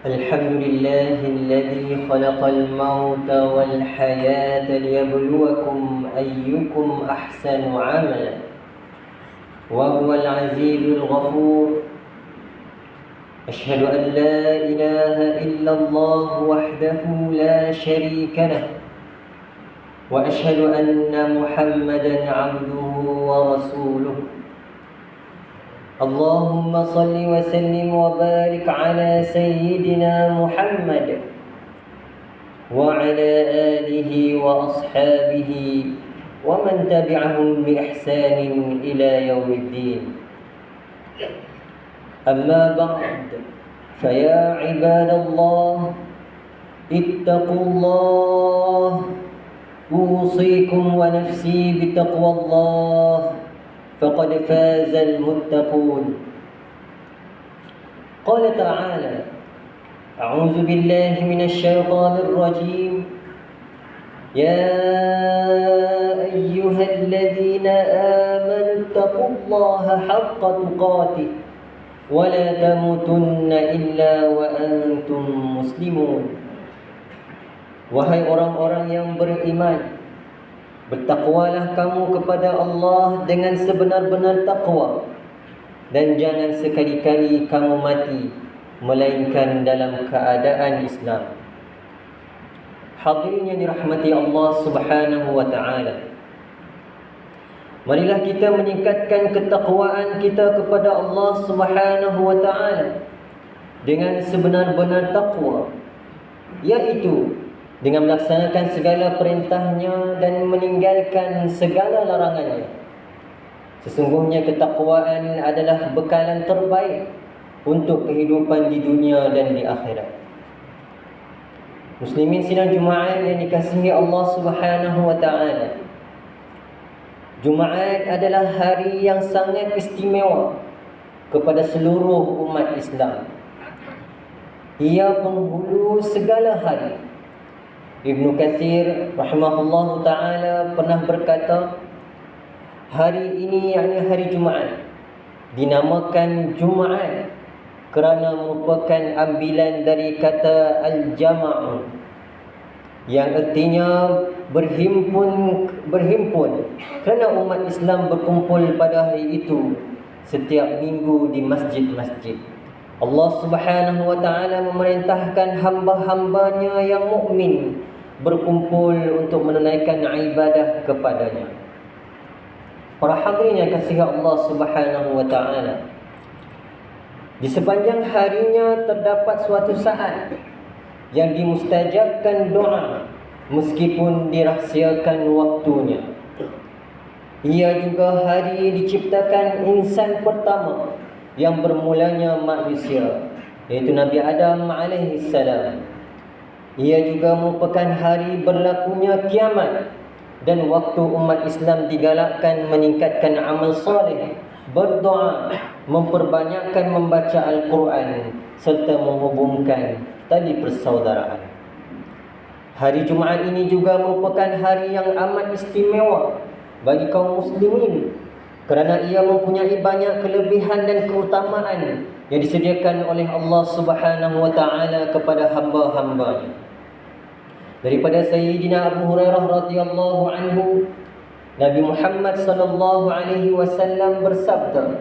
الحمد لله الذي خلق الموت والحياة ليبلوكم أيكم أحسن عملا وهو العزيز الغفور. أشهد أن لا إله إلا الله وحده لا شريك له، وأشهد أن محمدا عبده ورسوله. اللهم صل وسلم وبارك على سيدنا محمد وعلى آله وأصحابه ومن تبعهم بإحسان إلى يوم الدين. أما بعد، فيا عباد الله اتقوا الله، أوصيكم ونفسي بتقوى الله، فقد فاز المتقون. قال تعالى: أعوذ بالله من الشيطان الرجيم. يا أيها الذين آمنوا اتقوا الله حق تقاته ولا تموتن إلا وأنتم مسلمون. Wahai orang-orang yang beriman, bertakwalah kamu kepada Allah dengan sebenar-benar takwa, dan jangan sekali-kali kamu mati melainkan dalam keadaan Islam. Hadirin yang dirahmati Allah Subhanahu wa ta'ala, marilah kita meningkatkan ketakwaan kita kepada Allah Subhanahu wa ta'ala dengan sebenar-benar takwa, iaitu dengan melaksanakan segala perintahnya dan meninggalkan segala larangannya. Sesungguhnya ketakwaan adalah bekalan terbaik untuk kehidupan di dunia dan di akhirat. Muslimin sidang Jumaat yang dikasihi Allah Subhanahu wa ta'ala, Jumaat adalah hari yang sangat istimewa kepada seluruh umat Islam. Ia penghulu segala hari. Ibnu Katsir rahimahullahu ta'ala pernah berkata, hari ini, yakni hari Jumaat, dinamakan Jumaat kerana merupakan ambilan dari kata al-jama'u, yang artinya berhimpun, kerana umat Islam berkumpul pada hari itu setiap minggu di masjid-masjid. Allah Subhanahu wa ta'ala memerintahkan hamba-hambanya yang mukmin berkumpul untuk menunaikan ibadah kepadanya. Para hadirin yang kasihi Allah Subhanahu wa ta'ala, di sepanjang harinya terdapat suatu saat yang dimustajabkan doa meskipun dirahsiakan waktunya. Ia juga hari diciptakan insan pertama yang bermulanya manusia, iaitu Nabi Adam alaihi salam. Ia juga merupakan hari berlakunya kiamat, dan waktu umat Islam digalakkan meningkatkan amal soleh, berdoa, memperbanyakkan membaca Al-Quran, serta menghubungkan tali persaudaraan. Hari Jumaat ini juga merupakan hari yang amat istimewa bagi kaum muslimin, kerana ia mempunyai banyak kelebihan dan keutamaan yang disediakan oleh Allah Subhanahu wa ta'ala kepada hamba-hambanya. Daripada Sayyidina Abu Hurairah radhiyallahu anhu, Nabi Muhammad sallallahu alaihi wasallam bersabda,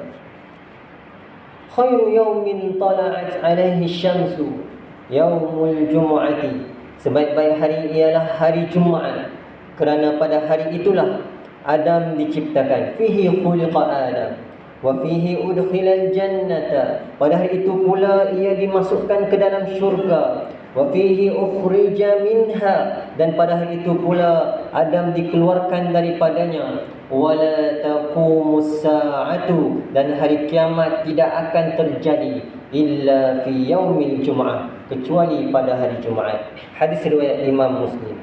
khairu yawmin tala'at alaihi syamsu yaumul jumu'ati. Sebaik-baik hari ialah hari Jumaat, kerana pada hari itulah Adam diciptakan. Fihi khuliqa Adam wa fihi udkhilal jannata. Pada hari itu pula ia dimasukkan ke dalam syurga. Wa fihi ukhrija minha. Dan pada hari itu pula Adam dikeluarkan daripadanya. Wala taqumus sa'atu. Dan hari kiamat tidak akan terjadi illa fi yaumil jum'ah, kecuali pada hari Jumaat. Hadis riwayat Imam Muslim.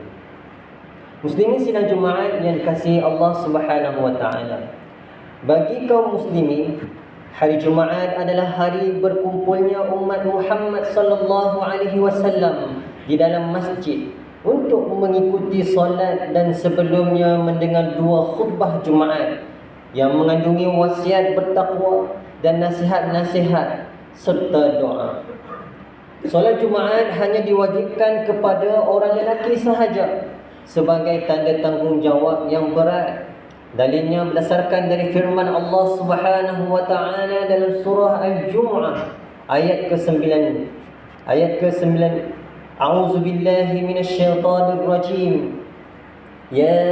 Muslimin sidang Jumaat yang dikasihi Allah Subhanahu wa ta'ala, bagi kaum muslimin, hari Jumaat adalah hari berkumpulnya umat Muhammad sallallahu alaihi wasallam di dalam masjid untuk mengikuti solat, dan sebelumnya mendengar dua khutbah Jumaat yang mengandungi wasiat bertakwa dan nasihat-nasihat serta doa. Solat Jumaat hanya diwajibkan kepada orang lelaki sahaja sebagai tanda tanggungjawab yang berat. Dalilnya berdasarkan dari firman Allah Subhanahu wa taala dalam surah Al-Jumu'ah ayat ke-9. Ayat ke-9. A'udzu billahi minasyaitonir rajim. يا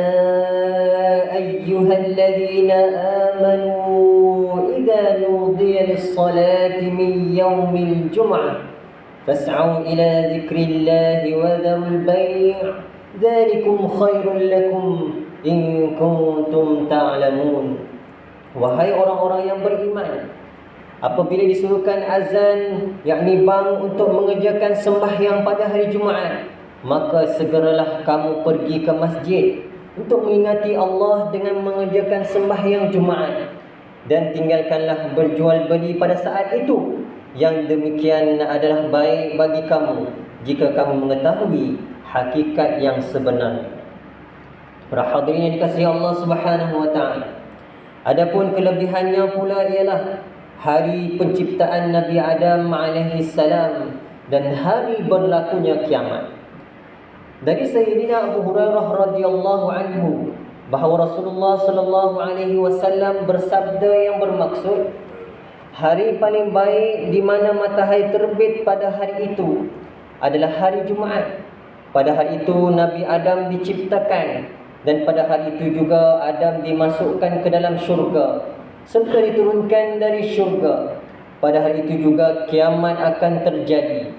أيها الذين آمنوا إذا نودي للصلاة من يوم الجمعة فاسعوا إلى ذكر الله وذروا البيع ذلكم خير لكم إن كنتم تعلمون. Wahai orang-orang yang beriman, apabila disuruhkan azan, yakni bang untuk mengerjakan sembahyang pada hari Jumaat, maka segeralah kamu pergi ke masjid untuk mengingati Allah dengan mengerjakan sembahyang Jumaat, dan tinggalkanlah berjual beli pada saat itu. Yang demikian adalah baik bagi kamu jika kamu mengetahui hakikat yang sebenarnya. Para hadirin yang dikasihi Allah Subhanahu wa taala, adapun kelebihannya pula ialah hari penciptaan Nabi Adam alaihi salam dan hari berlakunya kiamat. Dari Sayyidina Abu Hurairah radhiyallahu anhu bahawa Rasulullah sallallahu alaihi wasallam bersabda yang bermaksud, hari paling baik di mana matahari terbit pada hari itu adalah hari Jumaat. Pada hari itu Nabi Adam diciptakan, dan pada hari itu juga Adam dimasukkan ke dalam syurga serta diturunkan dari syurga. Pada hari itu juga kiamat akan terjadi,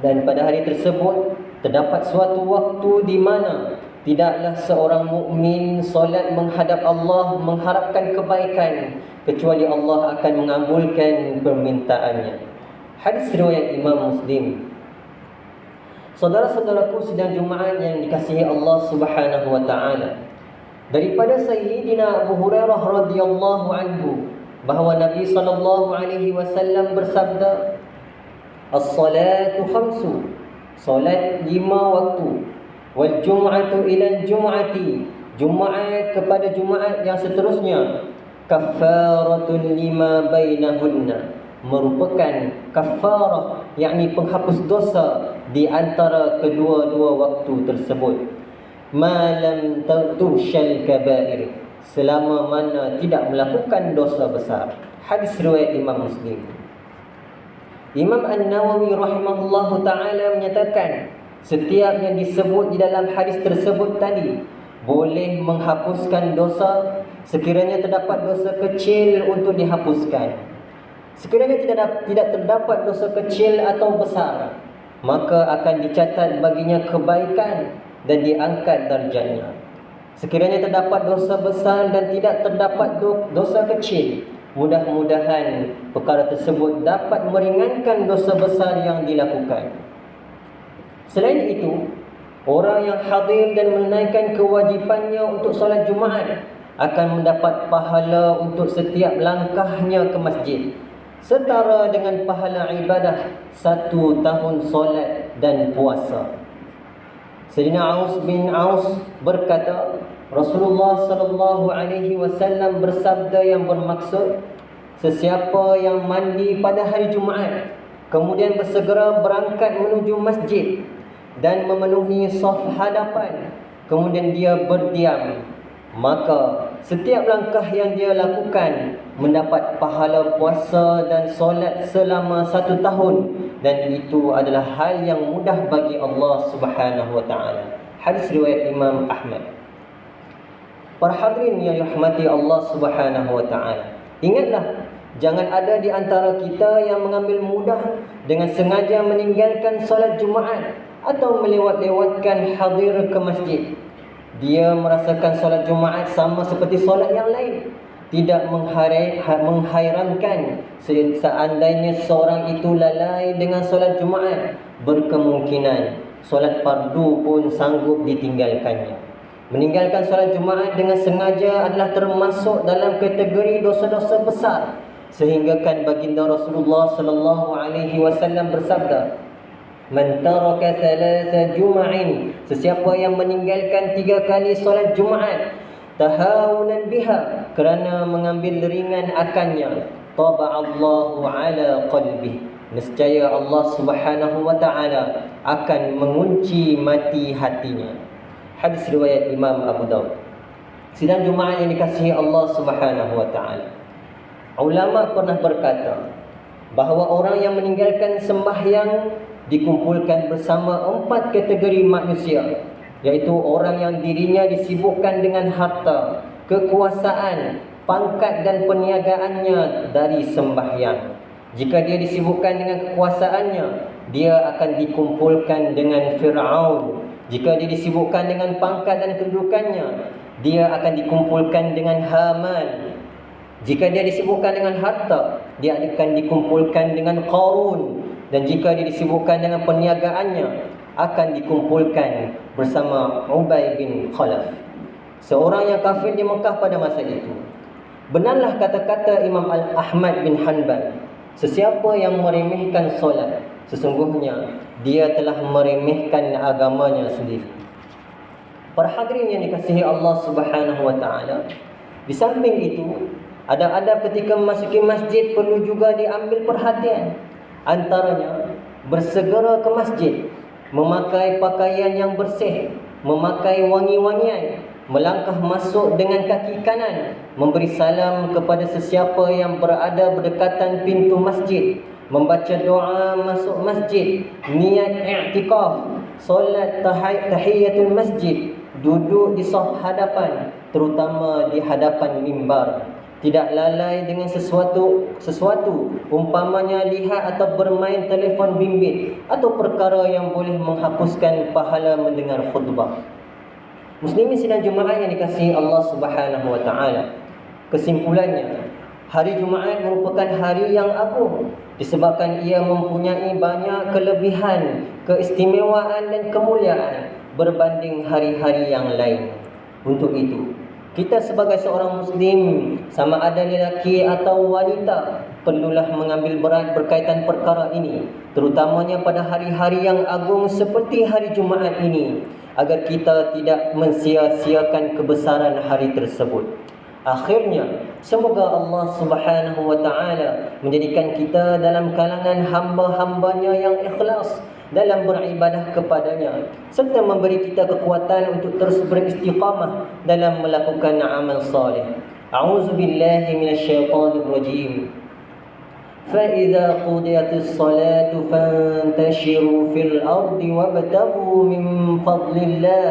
dan pada hari tersebut terdapat suatu waktu di mana tidaklah seorang mukmin solat menghadap Allah mengharapkan kebaikan kecuali Allah akan mengabulkan permintaannya. Hadis riwayat Imam Muslim. Saudara-saudaraku sidang Jumaat yang dikasihi Allah Subhanahu wa taala, daripada Sayyidina Abu Hurairah radhiyallahu anhu bahawa Nabi sallallahu alaihi wasallam bersabda, "As-salatu khamsu." Solat 5 waktu. Wal jum'atu ila jum'ati. Jumaat kepada Jumaat yang seterusnya. Kaffaratun lima bainahunna. Merupakan kafarah, yakni penghapus dosa di antara kedua-dua waktu tersebut. Ma lam tushal kabair. Selama mana tidak melakukan dosa besar. Hadis riwayat Imam Muslim. Imam An-Nawawi rahimahullahu ta'ala menyatakan, setiap yang disebut di dalam hadis tersebut tadi boleh menghapuskan dosa sekiranya terdapat dosa kecil untuk dihapuskan. Sekiranya tidak terdapat dosa kecil atau besar, maka akan dicatat baginya kebaikan dan diangkat darjatnya. Sekiranya terdapat dosa besar dan tidak terdapat dosa kecil, mudah-mudahan perkara tersebut dapat meringankan dosa besar yang dilakukan. Selain itu, orang yang hadir dan menunaikan kewajipannya untuk solat Jumaat akan mendapat pahala untuk setiap langkahnya ke masjid, setara dengan pahala ibadah 1 tahun solat dan puasa. Sayyidina Aus bin Aus berkata, Rasulullah sallallahu alaihi wasallam bersabda yang bermaksud, sesiapa yang mandi pada hari Jumaat kemudian bersegera berangkat menuju masjid dan memenuhi saf hadapan, kemudian dia berdiam, maka setiap langkah yang dia lakukan mendapat pahala puasa dan solat selama 1 tahun, dan itu adalah hal yang mudah bagi Allah Subhanahu wa taala. Hadis riwayat Imam Ahmad. Para hadirin yang dirahmati Allah Subhanahu wa taala, ingatlah, jangan ada di antara kita yang mengambil mudah dengan sengaja meninggalkan solat Jumaat atau melewat-lewatkan hadir ke masjid. Dia merasakan solat Jumaat sama seperti solat yang lain. Tidak menghairankan seandainya seorang itu lalai dengan solat Jumaat, berkemungkinan solat fardu pun sanggup ditinggalkannya. Meninggalkan solat Jumaat dengan sengaja adalah termasuk dalam kategori dosa-dosa besar, sehingga kan baginda Rasulullah sallallahu alaihi wasallam bersabda, "Man taraka thalatha jum'in." Sesiapa yang meninggalkan 3 kali solat Jumaat tahawunan biha, kerana mengambil ringan akannya, taba'allahu ala qalbih, nescaya Allah Subhanahu wa taala akan mengunci mati hatinya. Hadis riwayat Imam Abu Daud. Sidang Jumaat yang dikasihi Allah Subhanahu wa taala. Ulama pernah berkata bahawa orang yang meninggalkan sembahyang dikumpulkan bersama 4 kategori manusia, iaitu orang yang dirinya disibukkan dengan harta, kekuasaan, pangkat dan perniagaannya dari sembahyang. Jika dia disibukkan dengan kekuasaannya, dia akan dikumpulkan dengan Fir'aun. Jika dia disibukkan dengan pangkat dan kedudukannya, dia akan dikumpulkan dengan Haman. Jika dia disibukkan dengan harta, dia akan dikumpulkan dengan Qarun. Dan jika dia disibukkan dengan perniagaannya, akan dikumpulkan bersama Ubay bin Khalaf, seorang yang kafir di Mekah pada masa itu. Benarlah kata-kata Imam Ahmad bin Hanbal, sesiapa yang meremehkan solat, sesungguhnya dia telah meremehkan agamanya sendiri. Para hadirin yang dikasihi Allah Subhanahu wa taala, di samping itu, adab-adab ketika memasuki masjid perlu juga diambil perhatian. Antaranya, bersegera ke masjid, memakai pakaian yang bersih, memakai wangi-wangian, melangkah masuk dengan kaki kanan, memberi salam kepada sesiapa yang berada berdekatan pintu masjid, membaca doa masuk masjid, niat i'tikaf, solat tahiyatul masjid, duduk di saf hadapan, terutama di hadapan mimbar. Tidak lalai dengan sesuatu umpamanya lihat atau bermain telefon bimbit atau perkara yang boleh menghapuskan pahala mendengar khutbah. Muslimin sidang Jumaat yang dikasihi Allah Subhanahu wa taala, kesimpulannya, hari Jumaat merupakan hari yang agung disebabkan ia mempunyai banyak kelebihan, keistimewaan dan kemuliaan berbanding hari-hari yang lain. Untuk itu, kita sebagai seorang Muslim, sama ada lelaki atau wanita, perlulah mengambil berat berkaitan perkara ini, terutamanya pada hari-hari yang agung seperti hari Jumaat ini, agar kita tidak mensia-siakan kebesaran hari tersebut. Akhirnya, semoga Allah Subhanahu wa taala menjadikan kita dalam kalangan hamba-hambanya yang ikhlas dalam beribadah kepadanya, serta memberi kita kekuatan untuk terus beristiqamah dalam melakukan amal salih. A'udzubillahi minasyaitonir rajim. فَإِذَا قُضِيَتِ الصَّلَاةُ فَانْتَشِرُوا فِي الْأَرْضِ وَابْتَغُوا مِنْ فَضْلِ اللَّهِ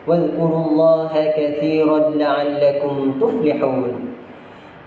وَاذْكُرُوا اللَّهَ كَثِيرًا لَعَلَّكُمْ تُفْلِحُونَ.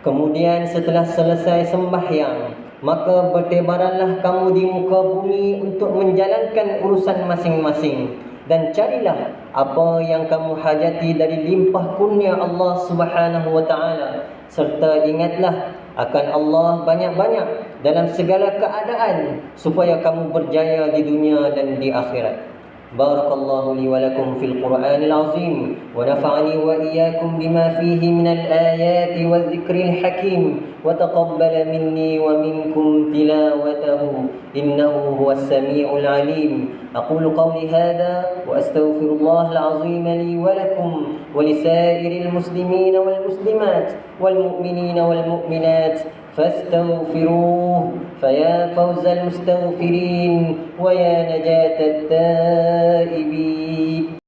Kemudian setelah selesai sembahyang, maka bertebaranlah kamu di muka bumi untuk menjalankan urusan masing-masing, dan carilah apa yang kamu hajati dari limpah kurnia Allah Subhanahu wa taala, serta ingatlah akan Allah banyak-banyak dalam segala keadaan supaya kamu berjaya di dunia dan di akhirat. Barakallahu li wa lakum fil Qur'anil azim wa nafa'ani wa iyyakum bima fihi minal ayati wadh-dhikril hakim wa taqabbala minni wa minkum tilawatahu innahu huwas samiul alim. Aqulu qawli hadha wa astaghfirullahal azim li wa lakum wa lisairil muslimin wal muslimat wal mu'minin wal mu'minat فاستغفروه فيا فوز المستغفرين ويا نجاة التائبين.